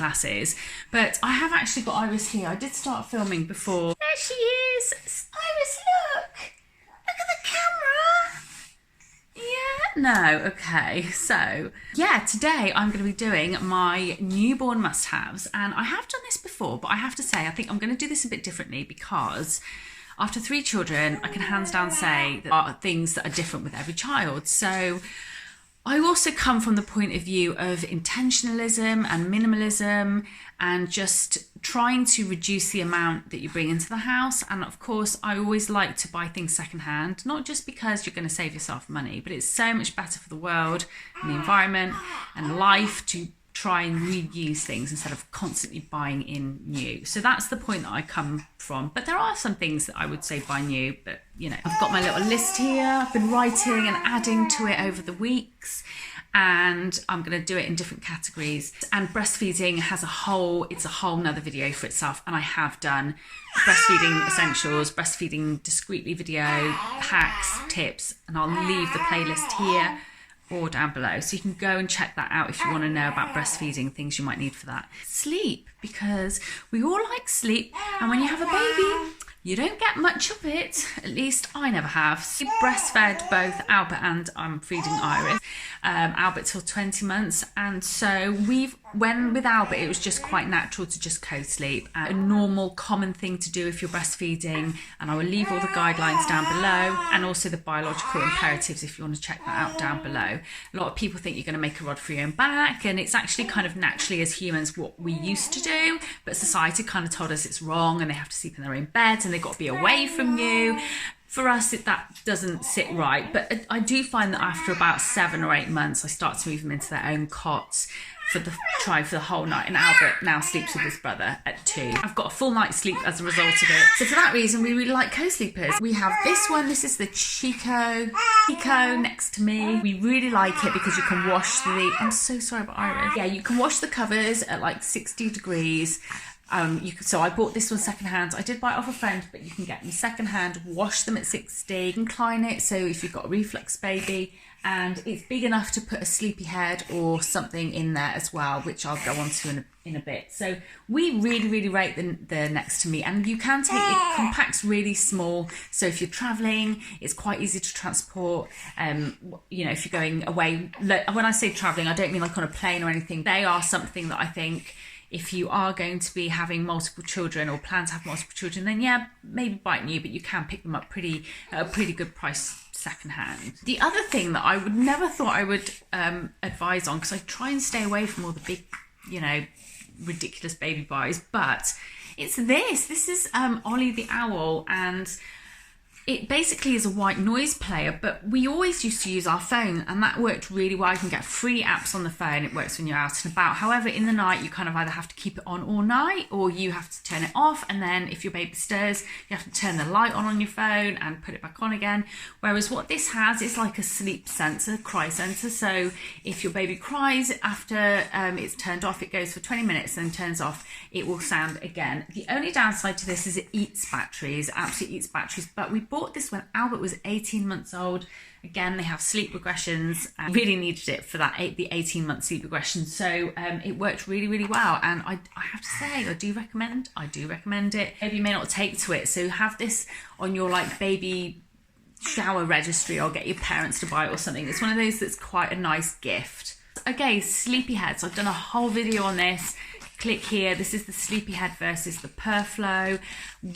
classes. But I have actually got Iris here. I did start filming before. There she is. Iris, look. Look at the camera. Yeah, no, okay. So, yeah, today I'm going to be doing my newborn must-haves. And I have done this before, but I have to say, I think I'm going to do this a bit differently because after 3 children, I can hands down say there are things that are different with every child. So I also come from the point of view of intentionalism and minimalism and just trying to reduce the amount that you bring into the house. And of course, I always like to buy things secondhand, not just because you're going to save yourself money, but it's so much better for the world and the environment and life to try and reuse things instead of constantly buying in new. So that's the point that I come from. But there are some things that I would say buy new, but you know, I've got my little list here. I've been writing and adding to it over the weeks, and I'm going to do it in different categories. And breastfeeding has it's a whole nother video for itself. And I have done breastfeeding essentials, breastfeeding discreetly video, hacks, tips, and I'll leave the playlist here or down below, so you can go and check that out if you want to know about breastfeeding, things you might need for that. Sleep, because we all like sleep, and when you have a baby, you don't get much of it. At least I never have. We breastfed both Albert and I'm feeding Iris. Albert till 20 months, and so when with Albert it was just quite natural to just co-sleep, a normal common thing to do if you're breastfeeding, and I will leave all the guidelines down below and also the biological imperatives if you want to check that out down below. A lot of people think you're going to make a rod for your own back, and it's actually kind of naturally as humans what we used to do, but society kind of told us it's wrong and they have to sleep in their own beds and they've got to be away from you. For us, that doesn't sit right, but I do find that after about 7 or 8 months, I start to move them into their own cots for the whole night. And Albert now sleeps with his brother at 2. I've got a full night's sleep as a result of it. So for that reason, we really like co-sleepers. We have this one. This is the Chico next to me. We really like it because you can wash I'm so sorry about Iris. Yeah, you can wash the covers at like 60 degrees. So I bought this one secondhand. I did buy it off a friend, but you can get them secondhand, wash them at 60, incline it so if you've got a reflux baby, and it's big enough to put a sleepy head or something in there as well, which I'll go on to in a bit. So we really rate the next to me, and you can take it compacts really small, so if you're traveling it's quite easy to transport. You know, if you're going away, when I say traveling, I don't mean like on a plane or anything. They are something that I think if you are going to be having multiple children or plan to have multiple children, then yeah, maybe buy it new, but you can pick them up at a pretty good price secondhand. The other thing that I would never thought I would advise on, because I try and stay away from all the big, you know, ridiculous baby buys, but it's this. This is Ollie the Owl, and it basically is a white noise player, but we always used to use our phone, and that worked really well. You can get free apps on the phone. It works when you're out and about. However, in the night, you kind of either have to keep it on all night or you have to turn it off. And then if your baby stirs, you have to turn the light on your phone and put it back on again. Whereas what this has is like a sleep sensor, cry sensor. So if your baby cries after it's turned off, it goes for 20 minutes and turns off, it will sound again. The only downside to this is it eats batteries, absolutely eats batteries. But we bought this when Albert was 18 months old. Again, they have sleep regressions, and really needed it for the 18-month sleep regression. So it worked really well, and I have to say I do recommend it. Maybe you may not take to it, so have this on your like baby shower registry, or get your parents to buy it or something. It's one of those that's quite a nice gift. Okay, sleepy heads. I've done a whole video on this. Click here. This is the sleepy head versus the Perflow.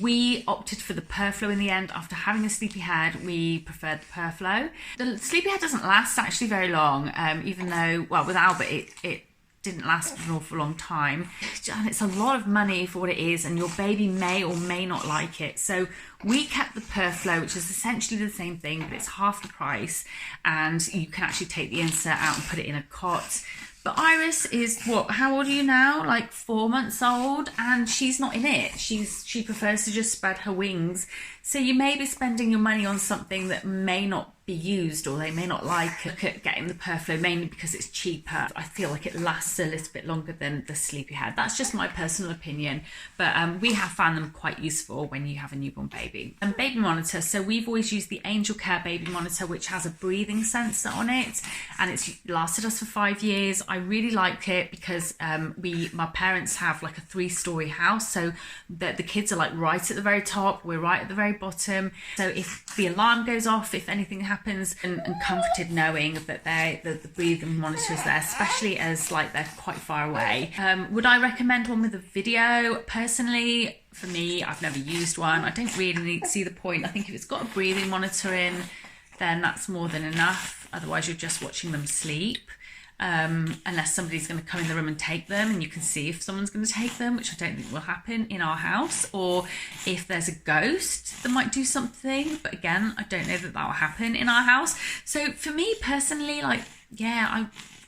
We opted for the Perflow in the end. After having a sleepy head, we preferred the Perflow. The sleepy head doesn't last actually very long, even though, well, with Albert it didn't last an awful long time. And it's a lot of money for what it is, and your baby may or may not like it. So we kept the Perflow, which is essentially the same thing, but it's half the price, and you can actually take the insert out and put it in a cot. But Iris is, how old are you now? Like 4 months old, and she's not in it. She prefers to just spread her wings. So you may be spending your money on something that may not be be used, or they may not like getting the Perflow, mainly because it's cheaper. I feel like it lasts a little bit longer than the Sleepyhead. That's just my personal opinion, but we have found them quite useful when you have a newborn baby. And baby monitor, so we've always used the Angel Care baby monitor, which has a breathing sensor on it, and it's lasted us for 5 years. I really like it because my parents have like a 3-story house, so the kids are like right at the very top, we're right at the very bottom. So if the alarm goes off, if anything happens, and comforted knowing that the breathing monitor is there, especially as like they're quite far away. Would I recommend one with a video? Personally, for me, I've never used one. I don't really need to see the point. I think if it's got a breathing monitor in, then that's more than enough. Otherwise, you're just watching them sleep. Unless somebody's going to come in the room and take them, and you can see if someone's going to take them, which I don't think will happen in our house, or if there's a ghost that might do something, but again, I don't know that will happen in our house. So for me personally, like, yeah,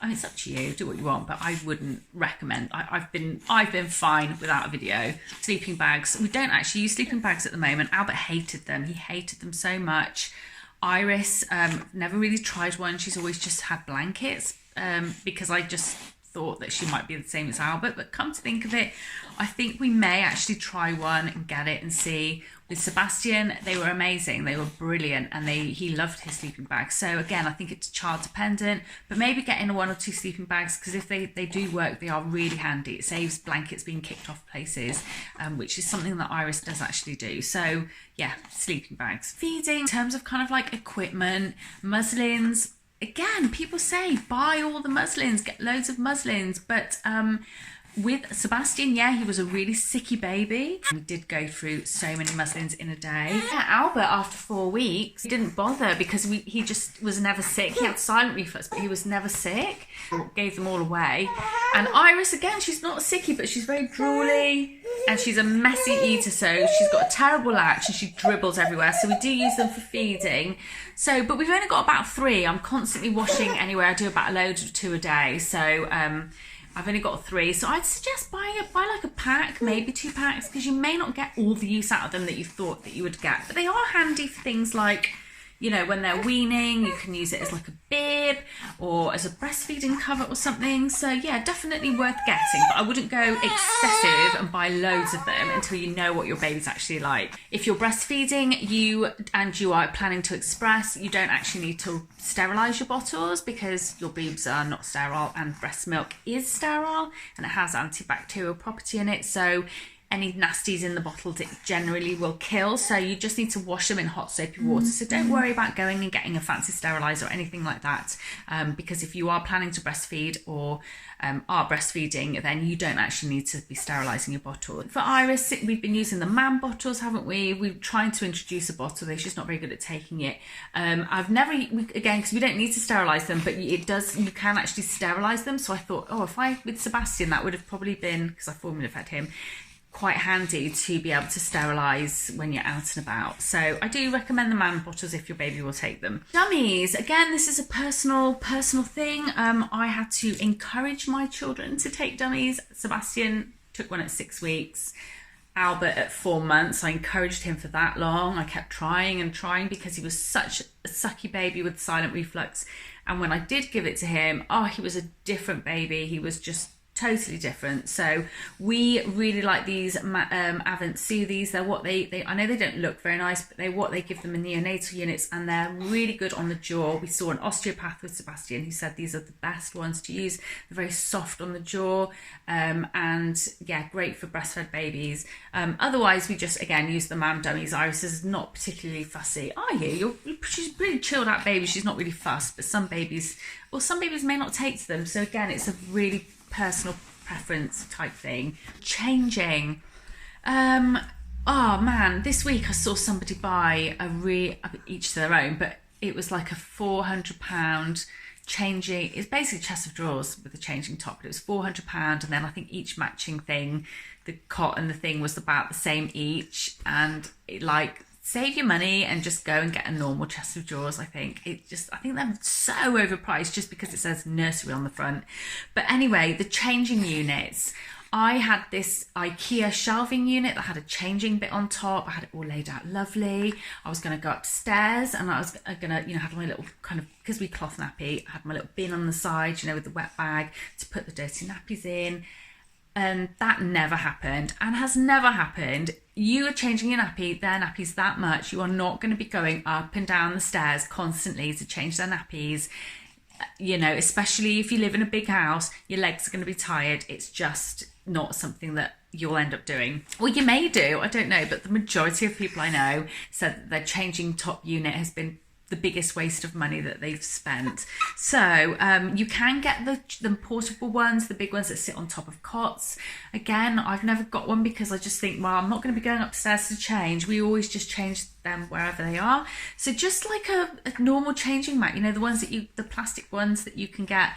I mean, it's up to you, do what you want, but I wouldn't recommend. I've been fine without a video. Sleeping bags, we don't actually use sleeping bags at the moment. Albert hated them. He hated them so much. Iris never really tried one. She's always just had blankets. Because I just thought that she might be the same as Albert, but come to think of it, I think we may actually try one and get it and see. With Sebastian, they were amazing, they were brilliant, and he loved his sleeping bags. So again, I think it's child dependent, but maybe getting 1 or 2 sleeping bags, because if they do work, they are really handy. It saves blankets being kicked off places, which is something that Iris does actually do. So yeah, sleeping bags. Feeding, in terms of kind of like equipment, muslins. Again, people say buy all the muslins, get loads of muslins, but with Sebastian, yeah, he was a really sicky baby. We did go through so many muslins in a day. Yeah, Albert, after 4 weeks, he didn't bother because he just was never sick. He had silent reflux, but he was never sick. Gave them all away. And Iris, again, she's not sicky, but she's very drooly, and she's a messy eater, so she's got a terrible latch and she dribbles everywhere. So we do use them for feeding. So, but we've only got about 3. I'm constantly washing anyway. I do about a load of 2 a day. So I've only got 3. So I'd suggest buy like a pack, maybe 2 packs, because you may not get all the use out of them that you thought that you would get. But they are handy for things like, you know, when they're weaning, you can use it as like a bib or as a breastfeeding cover or something. So yeah, definitely worth getting, but I wouldn't go excessive and buy loads of them until you know what your baby's actually like. If you're breastfeeding, you are planning to express, you don't actually need to sterilise your bottles, because your boobs are not sterile and breast milk is sterile and it has antibacterial property in it. So any nasties in the bottles it generally will kill, so you just need to wash them in hot soapy water. So don't worry about going and getting a fancy sterilizer or anything like that, because if you are planning to breastfeed or are breastfeeding, then you don't actually need to be sterilising your bottle. For Iris, we've been using the MAM bottles, haven't we? We're trying to introduce a bottle, though she's not very good at taking it. I've never, again, because we don't need to sterilise them, but you can actually sterilise them. So I thought, with Sebastian, that would have probably been, because I formula fed him, quite handy to be able to sterilise when you're out and about. So I do recommend the MAM bottles if your baby will take them. Dummies, again, this is a personal thing. I had to encourage my children to take dummies. Sebastian took one at 6 weeks. Albert at 4 months. I encouraged him for that long. I kept trying and trying because he was such a sucky baby with silent reflux. And when I did give it to him, he was a different baby. He was just totally different. So we really like these Avent Soothies. They're what they I know they don't look very nice, but they're what they give them in neonatal units, and they're really good on the jaw. We saw an osteopath with Sebastian who said these are the best ones to use. They're very soft on the jaw, and yeah, great for breastfed babies. Otherwise we just again use the MAM dummies. Iris is not particularly fussy. Are you? She's a really chilled out baby. She's not really fussed, but some babies may not take to them. So again, it's a really personal preference type thing. Changing. Oh man, this week I saw somebody buy each to their own, but it was like a £400 changing. It's basically a chest of drawers with a changing top, but it was £400, and then I think each matching thing, the cot and the thing was about the same each, and it save your money and just go and get a normal chest of drawers. I think they're so overpriced just because it says nursery on the front. But anyway, the changing units, I had this IKEA shelving unit that had a changing bit on top. I had it all laid out lovely. I was going to go upstairs and I was going to, you know, have my little kind of, because we cloth nappy, I had my little bin on the side, you know, with the wet bag to put the dirty nappies in. And that never happened and has never happened. You are changing your nappy, their nappies that much. You are not going to be going up and down the stairs constantly to change their nappies. You know, especially if you live in a big house, your legs are going to be tired. It's just not something that you'll end up doing. Or you may do, I don't know, but the majority of people I know said that their changing top unit has been the biggest waste of money that they've spent. So you can get the portable ones, the big ones that sit on top of cots. Again, I've never got one because I just think, well, I'm not going to be going upstairs to change. We always just change them wherever they are. So just like a normal changing mat, you know, the ones that the plastic ones that you can get,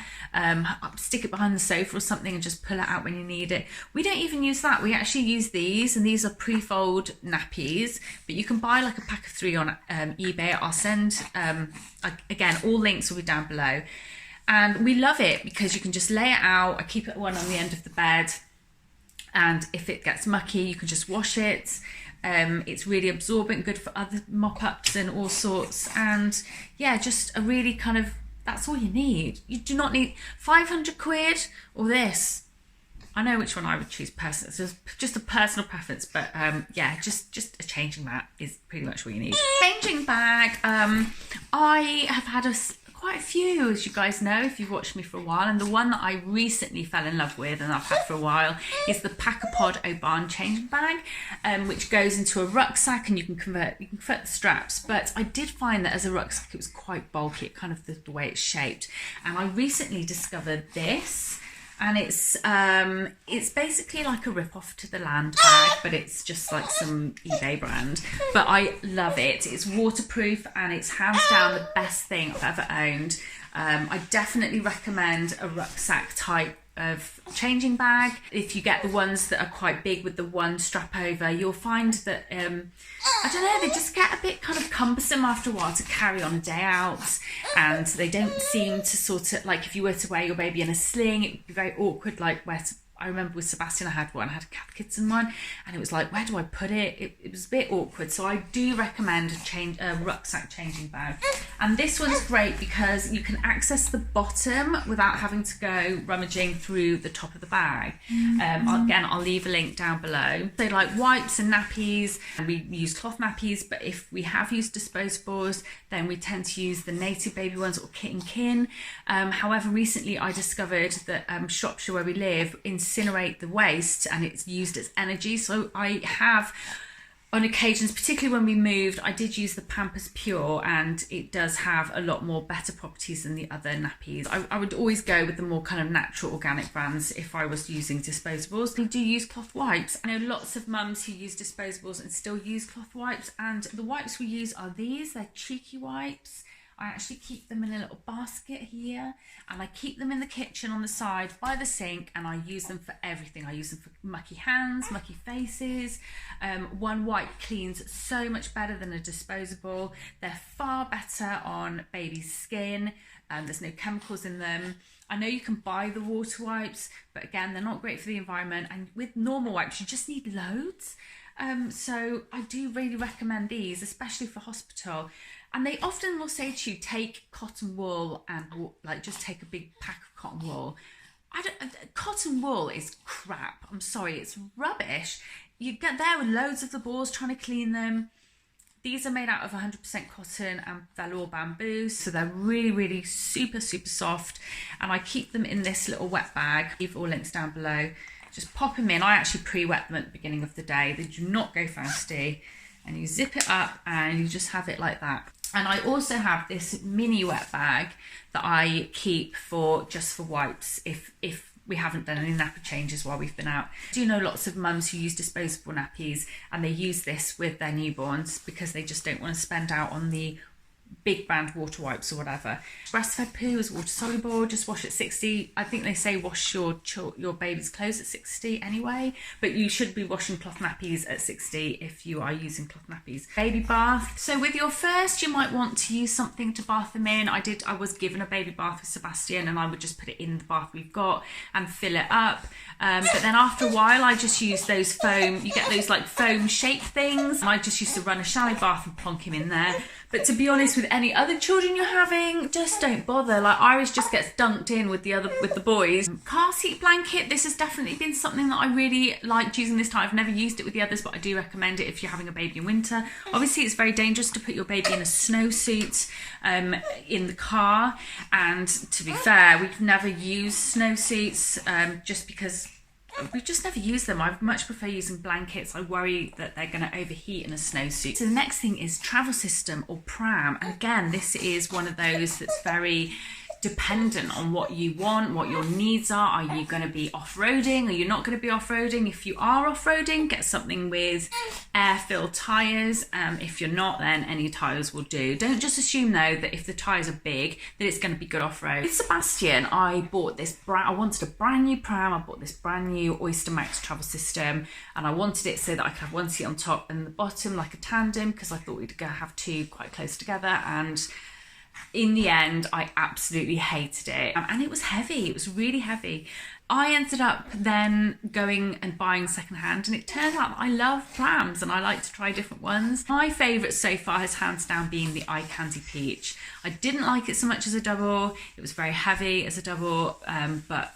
stick it behind the sofa or something and just pull it out when you need it. We don't even use that. We actually use these, and these are pre-fold nappies, but you can buy like a pack of 3 on eBay. I'll send, again, all links will be down below. And we love it because you can just lay it out. I keep it one on the end of the bed, and if it gets mucky, you can just wash it. It's really absorbent, good for other mop-ups and all sorts. And yeah, just a really kind of, that's all you need. You do not need 500 quid or this. I know which one I would choose personally. It's just a personal preference, but yeah, just a changing mat is pretty much what you need. Changing bag. I have had quite a few, as you guys know, if you've watched me for a while, and the one that I recently fell in love with and I've had for a while is the Pack-A-Pod Oban changing bag, which goes into a rucksack, and you can convert the straps. But I did find that as a rucksack it was quite bulky, kind of the way it's shaped, and I recently discovered this. And it's basically like a rip-off to the Land bag, but it's just like some eBay brand. But I love it. It's waterproof and it's hands down the best thing I've ever owned. I definitely recommend a rucksack type of changing bag. If you get the ones that are quite big with the one strap over, you'll find that I don't know, they just get a bit kind of cumbersome after a while to carry on a day out, and they don't seem to sort of, like if you were to wear your baby in a sling, it would be very awkward. Like I remember with Sebastian, I had one, I had a cat kitten one, and it was like, where do I put it? It was a bit awkward. So I do recommend a rucksack changing bag. And this one's great because you can access the bottom without having to go rummaging through the top of the bag. Again, I'll leave a link down below. So like wipes and nappies, and we use cloth nappies, but if we have used disposables, then we tend to use the native baby ones or kit and kin. However, recently I discovered that Shropshire, where we live, incinerate the waste and it's used as energy. So I have, on occasions, particularly when we moved, I did use the Pampers Pure, and it does have a lot more better properties than the other nappies. I would always go with the more kind of natural organic brands if I was using disposables. We do use cloth wipes. I know lots of mums who use disposables and still use cloth wipes, and the wipes we use are these. They're cheeky wipes. I actually keep them in a little basket here, and I keep them in the kitchen on the side by the sink, and I use them for everything. I use them for mucky hands, mucky faces. One wipe cleans so much better than a disposable. They're far better on baby's skin. There's no chemicals in them. I know you can buy the water wipes, but again, they're not great for the environment. And with normal wipes, you just need loads. So I do really recommend these, especially for hospital. And they often will say to you, take cotton wool and like just take a big pack of cotton wool. Cotton wool is crap. I'm sorry, it's rubbish. You get there with loads of the balls trying to clean them. These are made out of 100% cotton and velour bamboo, so they're really, really super, super soft. And I keep them in this little wet bag. Leave all links down below. Just pop them in. I actually pre-wet them at the beginning of the day. They do not go fasty. And you zip it up and you just have it like that. And I also have this mini wet bag that I keep just for wipes if we haven't done any nappy changes while we've been out. I do know lots of mums who use disposable nappies, and they use this with their newborns because they just don't want to spend out on the big brand water wipes or whatever. Breastfed poo is water soluble, just wash at 60. I think they say wash your baby's clothes at 60 anyway, but you should be washing cloth nappies at 60 if you are using cloth nappies. Baby bath. So with your first, you might want to use something to bath them in. I was given a baby bath with Sebastian, and I would just put it in the bath we've got and fill it up. But then after a while, I just use those foam, you get those like foam shaped things. And I just used to run a shallow bath and plonk him in there. But to be honest, with any other children you're having, just don't bother. Like Iris just gets dunked in with the boys. Car seat blanket, this has definitely been something that I really liked using this time. I've never used it with the others, but I do recommend it if you're having a baby in winter. Obviously, it's very dangerous to put your baby in a snowsuit in the car. And to be fair, we've never used snowsuits just because we've just never used them. I much prefer using blankets. I worry that they're going to overheat in a snowsuit. So the next thing is travel system or pram. And again, this is one of those that's very dependent on what you want, what your needs are. Are you going to be off-roading? Are you not going to be off-roading? If you are off-roading, get something with air-filled tyres. If you're not, then any tyres will do. Don't just assume though that if the tyres are big that it's going to be good off-road. With Sebastian, I bought this I wanted a brand new pram. I bought this brand new Oyster Max travel system, and I wanted it so that I could have one seat on top and the bottom like a tandem, because I thought we'd go have two quite close together. And in the end, I absolutely hated it. And it was heavy. It was really heavy. I ended up then going and buying secondhand, and it turned out that I love prams and I like to try different ones. My favourite so far has hands down been the Icandy Peach. I didn't like it so much as a double. It was very heavy as a double,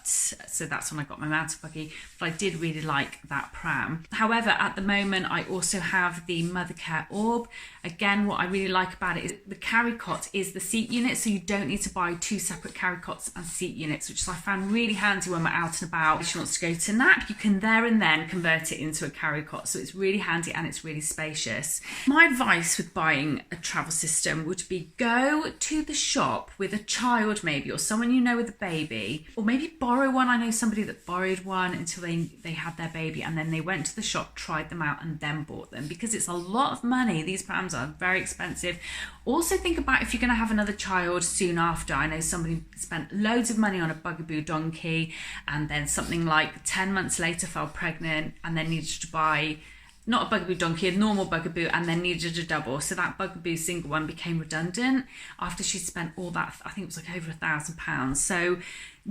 so that's when I got my mountain buggy, but I did really like that pram. However, at the moment, I also have the Mothercare Orb. Again, what I really like about it is the carry cot is the seat unit, so you don't need to buy two separate carry cots and seat units, which I found really handy when we're out and about. If she wants to go to nap, you can there and then convert it into a carry cot, so it's really handy and it's really spacious. My advice with buying a travel system would be go to the shop with a child maybe, or someone you know with a baby, or maybe borrow one. I know somebody that borrowed one until they had their baby, and then they went to the shop, tried them out, and then bought them, because it's a lot of money. These prams are very expensive. Also think about if you're going to have another child soon after. I know somebody spent loads of money on a bugaboo donkey, and then something like 10 months later fell pregnant and then needed to buy not a bugaboo donkey, a normal bugaboo, and then needed a double. So that bugaboo single one became redundant after she'd spent all that, I think it was like over £1,000. So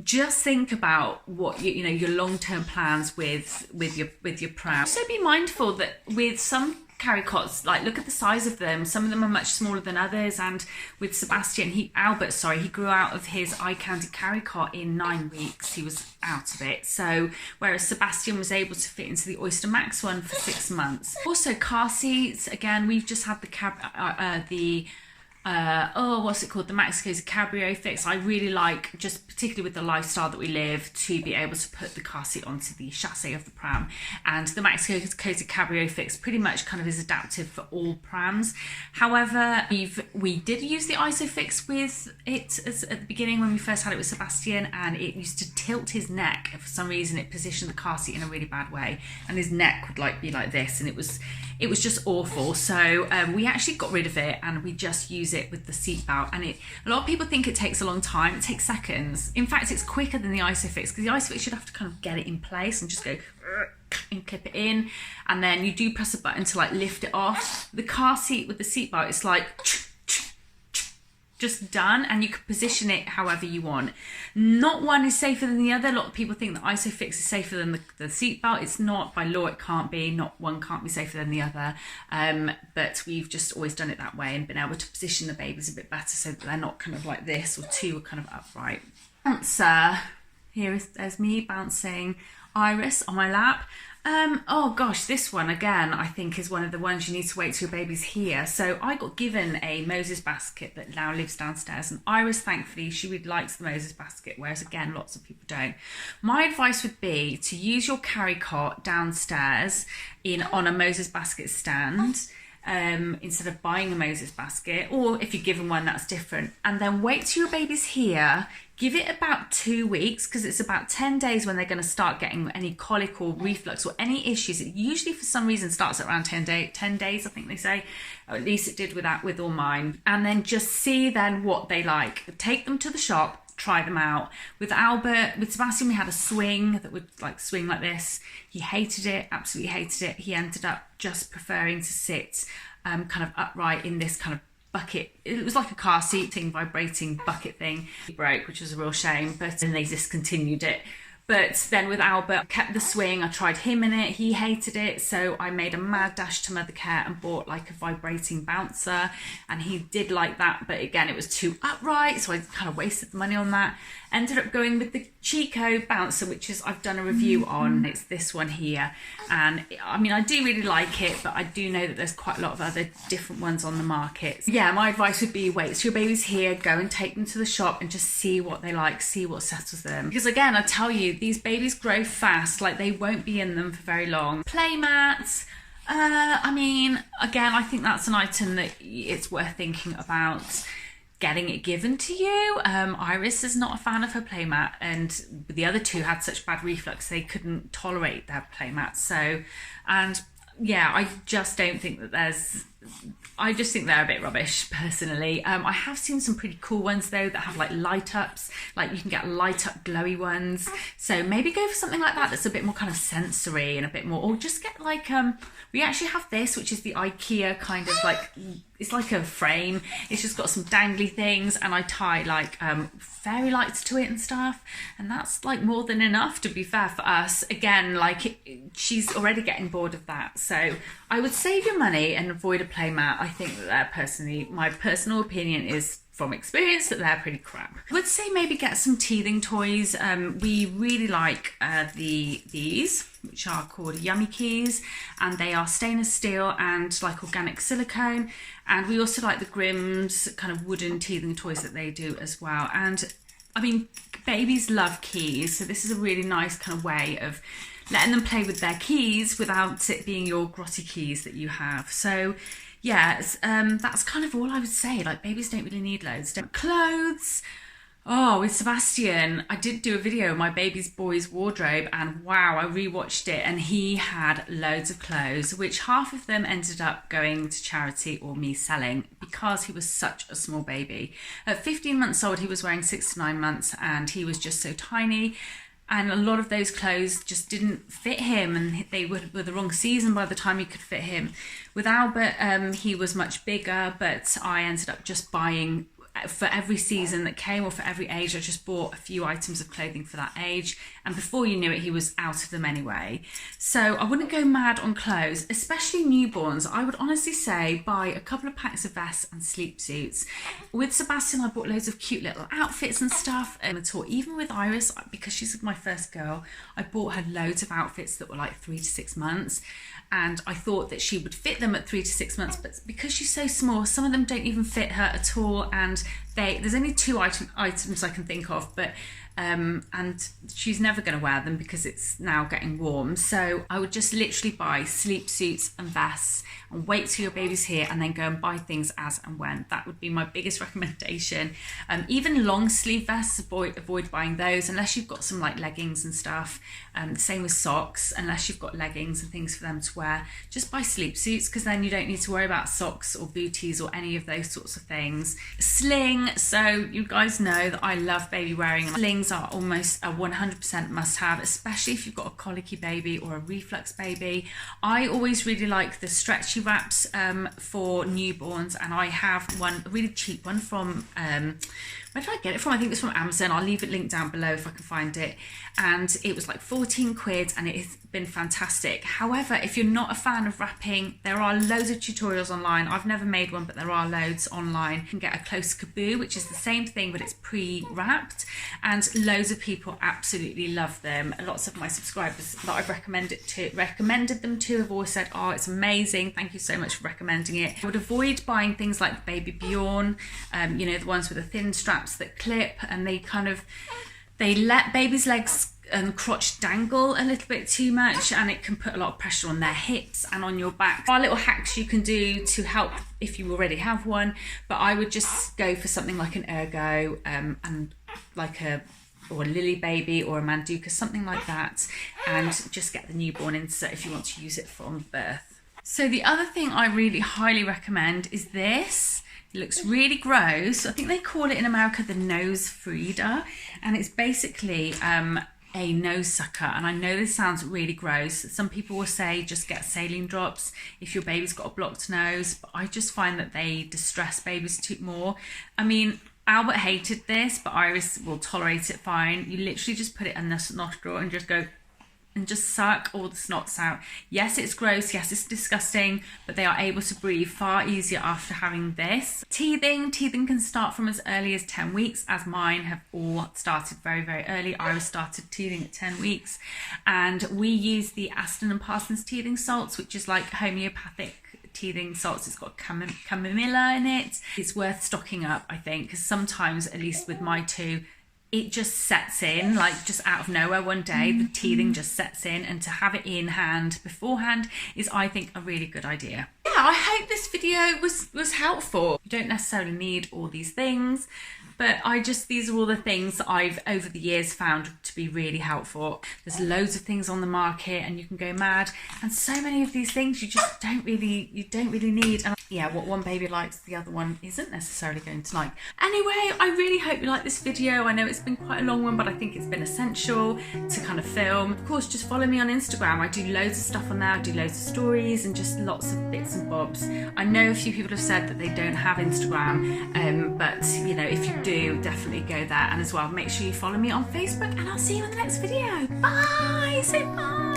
just think about what your long-term plans with your pram. So be mindful that with some carry cots, like look at the size of them. Some of them are much smaller than others, and with Sebastian, he grew out of his Icandy carry cot in 9 weeks. He was out of it. So whereas Sebastian was able to fit into the Oyster Max one for 6 months. Also car seats, again, we've just had the Mexico's Cabrio fix. I really like, just particularly with the lifestyle that we live, to be able to put the car seat onto the chassis of the pram, and the Mexico's Cabrio fix pretty much kind of is adaptive for all prams. However, we did use the ISOFix with it at the beginning when we first had it with Sebastian, and it used to tilt his neck. For some reason it positioned the car seat in a really bad way, and his neck would be like this, and it was just awful. So we actually got rid of it, and we just use it with the seat belt. And a lot of people think it takes a long time. It takes seconds. In fact, it's quicker than the ISOFix, because the ISOFix you'd have to kind of get it in place and just go and clip it in, and then you do press a button to like lift it off. The car seat with the seat belt, it's like just done, and you can position it however you want. Not one is safer than the other. A lot of people think that ISOFix is safer than the seat belt. It's not. By law, it can't be. Not one can't be safer than the other. But we've just always done it that way and been able to position the babies a bit better so that they're not kind of like this, or two are kind of upright. Bouncer. There's me bouncing Iris on my lap. Oh gosh, this one again, I think is one of the ones you need to wait till your baby's here. So I got given a Moses basket that now lives downstairs, and Iris, thankfully, she really likes the Moses basket, whereas again, lots of people don't. My advice would be to use your carry cot downstairs on a Moses basket stand. instead of buying a Moses basket, or if you're given one, that's different. And then wait till your baby's here. Give it about 2 weeks, because it's about 10 days when they're going to start getting any colic or reflux or any issues. It usually, for some reason, starts at around 10 days, I think they say. Or at least it did with all mine. And then just see then what they like. Take them to the shop, try them out. With Sebastian, we had a swing that would like swing like this. He hated it, absolutely hated it. He ended up just preferring to sit kind of upright in this kind of bucket. It was like a car seat thing, vibrating bucket thing. He broke, which was a real shame, but then they discontinued it. But then with Albert, I kept the swing. I tried him in it. He hated it. So I made a mad dash to Mothercare and bought like a vibrating bouncer. And he did like that. But again, it was too upright. So I kind of wasted the money on that. Ended up going with the Chico bouncer, which is I've done a review on. It's this one here. And I mean, I do really like it, but I do know that there's quite a lot of other different ones on the market. So yeah, my advice would be wait till your baby's here, go and take them to the shop and just see what they like, see what settles them. Because again, I tell you, these babies grow fast, like they won't be in them for very long. Play mats, I mean, again, I think that's an item that it's worth thinking about getting it given to you. Iris is not a fan of her playmat, and the other two had such bad reflux they couldn't tolerate their playmats. So, and yeah, I just don't think that I just think they're a bit rubbish, personally. I have seen some pretty cool ones though that have like light ups, like you can get light up glowy ones. So maybe go for something like that that's a bit more kind of sensory and a bit more, or just get like, we actually have this, which is the IKEA kind of like, it's like a frame. It's just got some dangly things, and I tie like fairy lights to it and stuff. And that's like more than enough, to be fair, for us. Again, like she's already getting bored of that. So I would save your money and avoid a playmat. I think that they're personally, my personal opinion is from experience that they're pretty crap. I would say maybe get some teething toys. We really like these, which are called Yummy Keys, and they are stainless steel and like organic silicone. And we also like the Grimm's kind of wooden teething toys that they do as well. And I mean, babies love keys, so this is a really nice kind of way of letting them play with their keys without it being your grotty keys that you have. So yeah, that's kind of all I would say. Like, babies don't really need loads. Clothes. Oh, with Sebastian, I did do a video of my baby's boy's wardrobe, and wow, I rewatched it, and he had loads of clothes, which half of them ended up going to charity or me selling because he was such a small baby. At 15 months old, he was wearing 6 to 9 months, and he was just so tiny. And a lot of those clothes just didn't fit him, and they were the wrong season by the time he could fit him. With Albert, he was much bigger, but I ended up just buying for every season that came, or for every age. I just bought a few items of clothing for that age, and before you knew it, he was out of them anyway. So I wouldn't go mad on clothes, especially newborns. I would honestly say buy a couple of packs of vests and sleep suits. With Sebastian, I bought loads of cute little outfits and stuff, and even with Iris, because she's my first girl, I bought her loads of outfits that were like 3 to 6 months. And I thought that she would fit them at 3 to 6 months, but because she's so small, some of them don't even fit her at all. And there's only 2 items I can think of, but and she's never going to wear them because it's now getting warm. So I would just literally buy sleep suits and vests and wait till your baby's here, and then go and buy things as and when. That would be my biggest recommendation. Even long sleeve vests, avoid buying those unless you've got some like leggings and stuff. Same with socks, unless you've got leggings and things for them to wear. Just buy sleep suits, because then you don't need to worry about socks or booties or any of those sorts of things. Sling, so you guys know that I love baby wearing. Slings are almost a 100% must have, especially if you've got a colicky baby or a reflux baby. I always really like the stretchy wraps for newborns, and I have one, a really cheap one from where did I get it from? I think it was from Amazon. I'll leave it linked down below if I can find it. And it was like 14 quid, and it has been fantastic. However, if you're not a fan of wrapping, there are loads of tutorials online. I've never made one, but there are loads online. You can get a close kaboo, which is the same thing, but it's pre-wrapped. And loads of people absolutely love them. Lots of my subscribers that I've recommended them to have always said, oh, it's amazing. Thank you so much for recommending it. I would avoid buying things like Baby Bjorn, you know, the ones with the thin straps that clip, and they let baby's legs crotch dangle a little bit too much, and it can put a lot of pressure on their hips and on your back. There are little hacks you can do to help if you already have one, but I would just go for something like an ergo and like a Lily Baby or a Manduka, something like that, and just get the newborn insert if you want to use it from birth. So the other thing I really highly recommend is this. It looks really gross. I think they call it in America the nose Frida, and it's basically a nose sucker. And I know this sounds really gross. Some people will say just get saline drops if your baby's got a blocked nose, but I just find that they distress babies more. I mean, Albert hated this, but Iris will tolerate it fine. You literally just put it in the nostril and just go and just suck all the snots out. Yes, it's gross. Yes, it's disgusting, but they are able to breathe far easier after having this. Teething can start from as early as 10 weeks, as mine have all started very, very early. Iris started teething at 10 weeks, and we use the Aston and Parsons teething salts, which is like homeopathic teething salts. It's got chamomilla in it. It's worth stocking up, I think, because sometimes, at least with my two, it just sets in, like just out of nowhere one day, the teething just sets in, and to have it in hand beforehand is, I think, a really good idea. Yeah, I hope this video was helpful. You don't necessarily need all these things, but these are all the things that I've over the years found to be really helpful. There's loads of things on the market and you can go mad, and so many of these things you just don't really need. And yeah, what one baby likes, the other one isn't necessarily going to like. Anyway, I really hope you like this video. I know it's been quite a long one, but I think it's been essential to kind of film. Of course, just follow me on Instagram. I do loads of stuff on there. I do loads of stories and just lots of bits and bobs. I know a few people have said that they don't have Instagram, but you know, if you do, definitely go there. And as well, make sure you follow me on Facebook, and I'll see you in the next video. Bye! Say bye!